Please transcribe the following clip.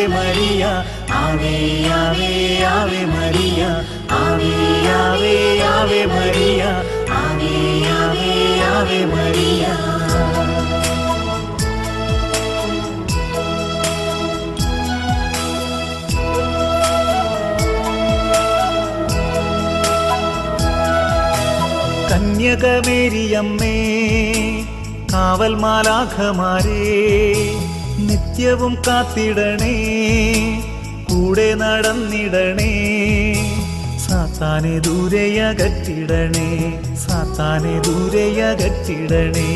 Maria ആവേ ആവേ Ave Maria ആവേ ആവേ Ave Maria ആവേ ആവേ Ave Maria. കന്യകമേരിയമ്മേ കാവൽ മാലാഖമാരേ നിത്യവും കാത്തിടണേ കൂടെ നടന്നിടണേ സാത്താനെ ദൂരെയകറ്റിടണേ സാത്താനെ ദൂരെയകറ്റിടണേ